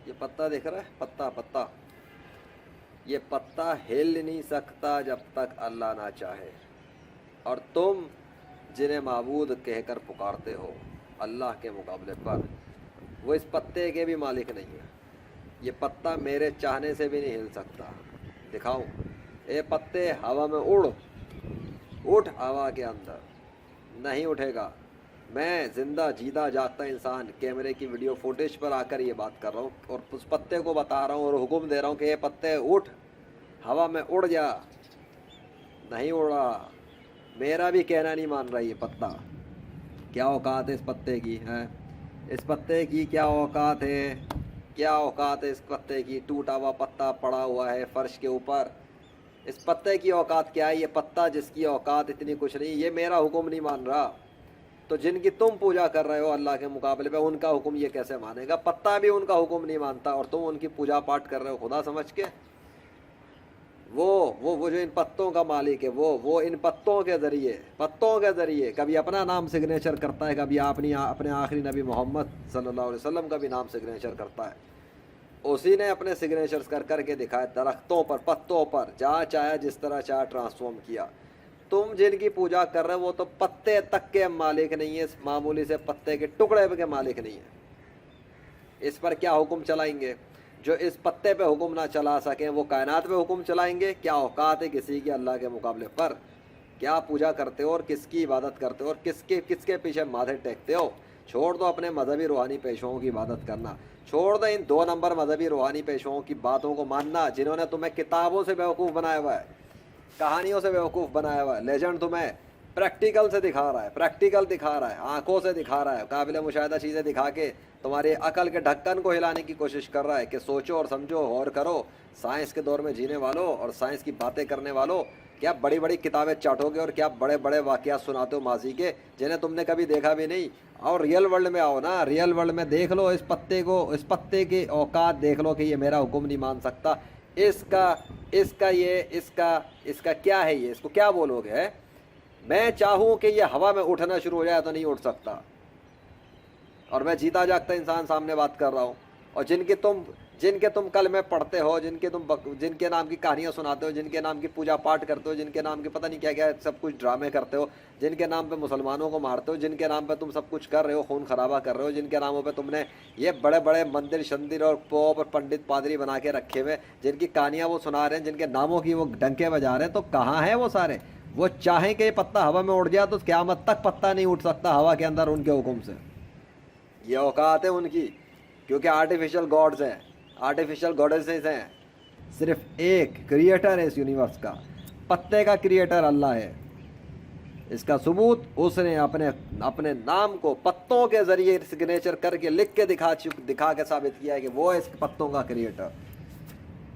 یہ پتا دکھ رہا ہے، پتا پتا، یہ پتا ہل نہیں سکتا جب تک اللہ نہ چاہے، اور تم جنہیں معبود کہہ کر پکارتے ہو اللہ کے مقابلے پر، وہ اس پتے کے بھی مالک نہیں ہیں۔ یہ پتا میرے چاہنے سے بھی نہیں ہل سکتا۔ دکھاؤں؟ اے پتے ہوا میں اٹھ ہوا کے اندر، نہیں اٹھے گا۔ میں زندہ جیتا جاگتا انسان کیمرے کی ویڈیو فوٹیج پر آ کر یہ بات کر رہا ہوں اور اس پتے کو بتا رہا ہوں اور حکم دے رہا ہوں کہ یہ پتے اٹھ، ہوا میں اڑ جا۔ نہیں اڑا، میرا بھی کہنا نہیں مان رہا یہ پتا۔ کیا اوقات ہے اس پتے کی ہے؟ اس پتے کی کیا اوقات ہے؟ کیا اوقات ہے اس پتے کی؟ ٹوٹا ہوا پتا پڑا ہوا ہے فرش کے اوپر، اس پتے کی اوقات کیا ہے؟ یہ پتا جس کی اوقات اتنی کچھ نہیں، یہ میرا حکم نہیں مان رہا، تو جن کی تم پوجا کر رہے ہو اللہ کے مقابلے پہ، ان کا حکم یہ کیسے مانے گا؟ پتا بھی ان کا حکم نہیں مانتا اور تم ان کی پوجا پاٹ کر رہے ہو خدا سمجھ کے۔ وہ جو ان پتوں کا مالک ہے، وہ ان پتوں کے ذریعے کبھی اپنا نام سگنیچر کرتا ہے، کبھی اپنے آخری نبی محمد صلی اللہ علیہ وسلم کا بھی نام سگنیچر کرتا ہے۔ اسی نے اپنے سگنیچرز کر کے دکھائے، درختوں پر، پتوں پر، جہاں چاہا جس طرح چاہا ٹرانسفارم کیا۔ تم جن کی پوجا کر رہے ہو وہ تو پتے تک کے مالک نہیں ہیں، اس معمولی سے پتے کے ٹکڑے کے مالک نہیں ہیں۔ اس پر کیا حکم چلائیں گے؟ جو اس پتے پہ حکم نہ چلا سکیں وہ کائنات پہ حکم چلائیں گے؟ کیا اوقات ہے کسی کی اللہ کے مقابلے پر؟ کیا پوجا کرتے ہو اور کس کی عبادت کرتے ہو اور کس کے پیچھے ماتھے ٹیکتے ہو؟ چھوڑ دو اپنے مذہبی روحانی پیشواؤں کی عبادت کرنا، چھوڑ دو ان 2 نمبر مذہبی روحانی پیشواؤں کی باتوں کو ماننا جنہوں نے تمہیں کتابوں سے بیوقوف بنایا ہوا ہے، کہانیوں سے بیوقوف بنایا ہوا ہے۔ لیجنڈ تمہیں پریکٹیکل سے دکھا رہا ہے، پریکٹیکل دکھا رہا ہے، آنکھوں سے دکھا رہا ہے، قابل مشاہدہ چیزیں دکھا کے تمہاری عقل کے ڈھکن کو ہلانے کی کوشش کر رہا ہے کہ سوچو اور سمجھو اور کرو۔ سائنس کے دور میں جینے والوں اور سائنس کی باتیں کرنے والوں، کیا بڑی بڑی کتابیں چاٹو گے اور کیا بڑے بڑے واقعات سناتے ہو ماضی کے جنہیں تم نے کبھی دیکھا بھی نہیں؟ اور ریئل ورلڈ میں آؤ نا، ریئل ورلڈ میں دیکھ لو اس پتے کو، اس پتے کی اوقات دیکھ لو کہ یہ میرا حکم نہیں مان سکتا۔ اس کا کیا ہے؟ یہ اس کو کیا بولو گے؟ میں چاہوں کہ یہ ہوا میں اٹھنا شروع ہو جائے تو نہیں اٹھ سکتا، اور میں جیتا جاگتا انسان سامنے بات کر رہا ہوں، اور جن کے تم کلمے پڑھتے ہو، جن کے نام کی کہانیاں سناتے ہو، جن کے نام کی پوجا پاٹ کرتے ہو، جن کے نام کی پتہ نہیں کیا کیا سب کچھ ڈرامے کرتے ہو، جن کے نام پہ مسلمانوں کو مارتے ہو، جن کے نام پہ تم سب کچھ کر رہے ہو، خون خرابہ کر رہے ہو، جن کے ناموں پہ تم نے یہ بڑے بڑے مندر شندر اور پوپ اور پنڈت پادری بنا کے رکھے ہوئے، جن کی کہانیاں وہ سنا رہے ہیں، جن کے ناموں کی وہ ڈنکے بجا رہے ہیں، تو کہاں ہیں وہ سارے؟ وہ چاہیں کہ یہ پتا ہوا میں اڑ جائے تو قیامت تک پتا نہیں اٹھ سکتا ہوا کے اندر ان کے حکم سے۔ یہ اوقات ہے ان کی، کیونکہ آرٹیفیشل گاڈز ہیں، آرٹیفیشل گاڈیسز ہیں۔ صرف ایک کریٹر ہے اس یونیورس کا، پتے کا کریٹر اللہ ہے۔ اس کا ثبوت اس نے اپنے نام کو پتوں کے ذریعے سگنیچر کر کے لکھ کے دکھا کے ثابت کیا ہے کہ وہ اس پتوں کا کریٹر۔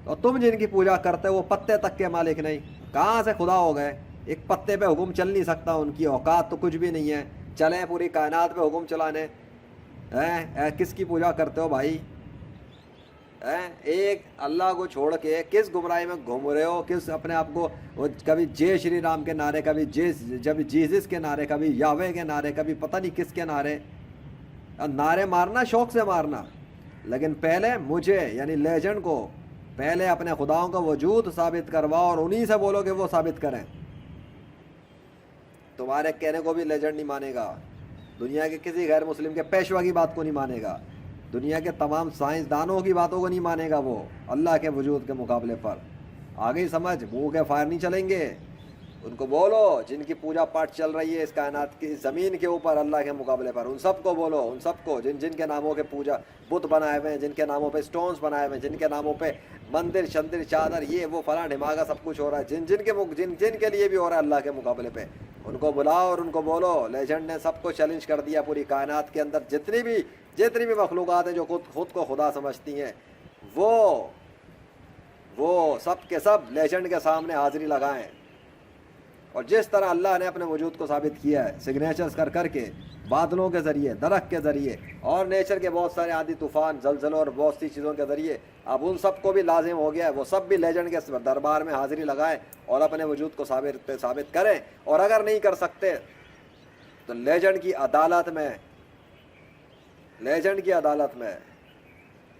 اور تم جن کی پوجا کرتے ہو وہ پتے تک کے مالک نہیں، کہاں سے خدا ہو گئے؟ ایک پتے پہ حکم چل نہیں سکتا، ان کی اوقات تو کچھ بھی نہیں ہے، چلیں پوری کائنات پہ حکم چلانے۔ کس کی پوجا کرتے ہو بھائی؟ ایک اللہ کو چھوڑ کے کس گمراہی میں گھوم رہے ہو؟ کس اپنے آپ کو کبھی جے شری رام کے نعرے، کبھی جیزس کے نعرے، کبھی یاوے کے نعرے، کبھی پتہ نہیں کس کے نعرے مارنا شوق سے مارنا، لیکن پہلے مجھے یعنی لیجنڈ کو پہلے اپنے خداؤں کا وجود ثابت کرواؤ اور انہی سے بولو کہ وہ ثابت کریں۔ تمہارے کہنے کو بھی لیجنڈ نہیں مانے گا، دنیا کے کسی غیر مسلم کے پیشوا کی بات کو نہیں مانے گا، دنیا کے تمام سائنسدانوں کی باتوں کو نہیں مانے گا وہ اللہ کے وجود کے مقابلے پر۔ آگے سمجھ، منہ کے فائر نہیں چلیں گے۔ ان کو بولو جن کی پوجا پاٹ چل رہی ہے اس کائنات کی زمین کے اوپر اللہ کے مقابلے پر، ان سب کو بولو، ان سب کو جن کے ناموں کے پوجا بت بنائے ہوئے ہیں، جن کے ناموں پہ سٹونز بنائے ہوئے ہیں، جن کے ناموں پہ مندر شندر چادر یہ وہ فلاں ڈھماگا سب کچھ ہو رہا ہے، جن کے لیے بھی ہو رہا ہے اللہ کے مقابلے پہ، ان کو بلاؤ اور ان کو بولو لیجنڈ نے سب کو چیلنج کر دیا پوری کائنات کے اندر جتنی بھی مخلوقات ہیں جو خود کو خدا سمجھتی ہیں، وہ سب کے سب لیجنڈ کے سامنے حاضری لگائیں۔ اور جس طرح اللہ نے اپنے وجود کو ثابت کیا ہے سگنیچرز کر کے، بادلوں کے ذریعے، درخت کے ذریعے اور نیچر کے بہت سارے آندھی طوفان زلزلوں اور بہت سی چیزوں کے ذریعے، اب ان سب کو بھی لازم ہو گیا ہے وہ سب بھی لیجنڈ کے دربار میں حاضری لگائیں اور اپنے وجود کو ثابت کریں، اور اگر نہیں کر سکتے تو لیجنڈ کی عدالت میں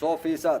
100%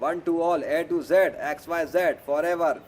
1 to all, A to Z, XYZ, forever,